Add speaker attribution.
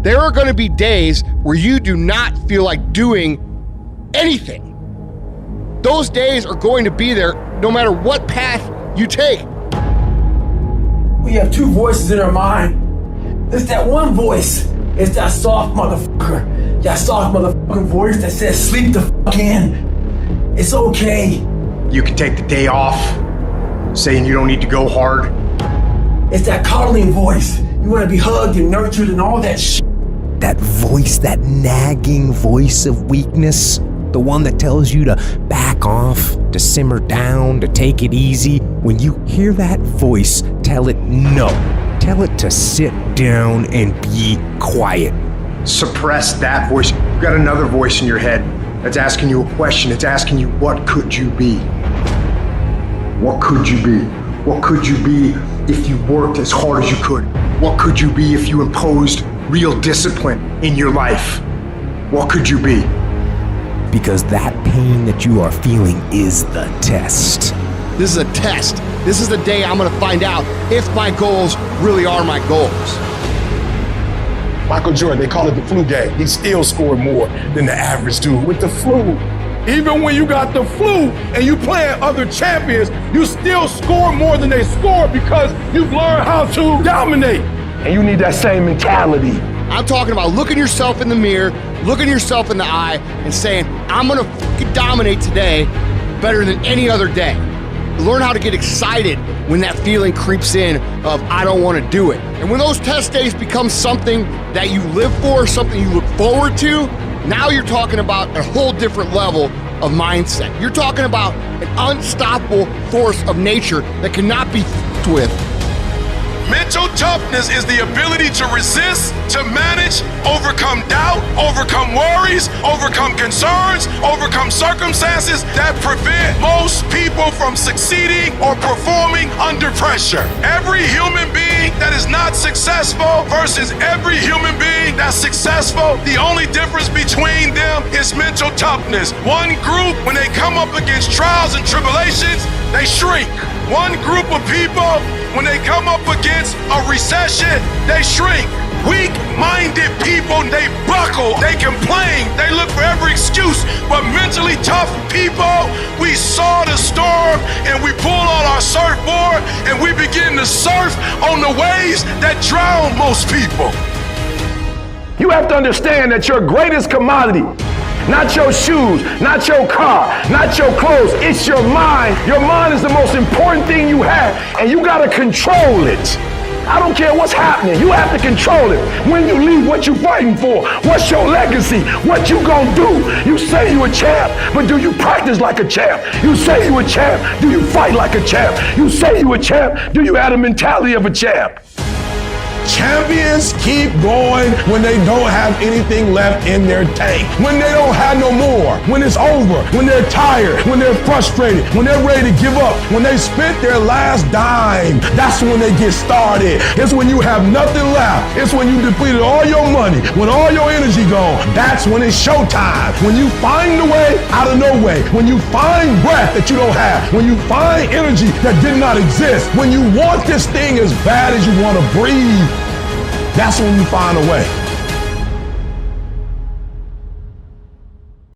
Speaker 1: There are going to be days where you do not feel like doing anything. Those days are going to be there no matter what path you take.
Speaker 2: We have two voices in our mind. There's that one voice. It's that soft motherfucker. That soft motherfucking voice that says sleep the fuck in. It's okay.
Speaker 3: You can take the day off, saying you don't need to go hard.
Speaker 2: It's that coddling voice. You want to be hugged and nurtured and all that shit.
Speaker 4: That voice, that nagging voice of weakness, the one that tells you to back off, to simmer down, to take it easy. When you hear that voice, tell it no. Tell it to sit down and be quiet.
Speaker 3: Suppress that voice. You've got another voice in your head that's asking you a question. It's asking you, what could you be? What could you be? What could you be if you worked as hard as you could? What could you be if you imposed real discipline in your life? What could you be?
Speaker 4: Because that pain that you are feeling is the test.
Speaker 1: This is a test. This is the day I'm going to find out if my goals really are my goals.
Speaker 5: Michael Jordan, they call it the flu game. He still scored more than the average dude with the flu. Even when you got the flu and you playing other champions, you still score more than they score because you've learned how to dominate. And you need that same mentality.
Speaker 1: I'm talking about looking yourself in the mirror, looking yourself in the eye, and saying, I'm going to fucking dominate today better than any other day. Learn how to get excited when that feeling creeps in of, I don't want to do it. And when those test days become something that you live for, something you look forward to, now you're talking about a whole different level of mindset. You're talking about an unstoppable force of nature that cannot be f***ed with.
Speaker 6: Mental toughness is the ability to resist, to manage, overcome doubt, overcome worries, overcome concerns, overcome circumstances that prevent most people from succeeding or performing under pressure. Every human being that is not successful versus every human being that's successful, the only difference between them is mental toughness. One group, when they come up against trials and tribulations, they shrink. One group of people, when they come up against a recession, they shrink. Weak-minded people, they buckle, they complain, they look for every excuse. But mentally tough people, we saw the storm and we pull on our surfboard and we begin to surf on the waves that drown most people.
Speaker 5: You have to understand that your greatest commodity, not your shoes, not your car, not your clothes, it's your mind. Your mind is the most important thing you have, and you gotta control it. I don't care what's happening, you have to control it. When you leave, what you fighting for? What's your legacy? What you gonna do? You say you a champ, but do you practice like a champ? You say you a champ, do you fight like a champ? You say you a champ, do you have the mentality of a champ? Champions keep going when they don't have anything left in their tank. When they don't have no more. When it's over. When they're tired. When they're frustrated. When they're ready to give up. When they spent their last dime. That's when they get started. It's when you have nothing left. It's when you depleted all your money. When all your energy gone. That's when it's showtime. When you find the way out of no way. When you find breath that you don't have. When you find energy that did not exist. When you want this thing as bad as you want to breathe. That's when you find a way.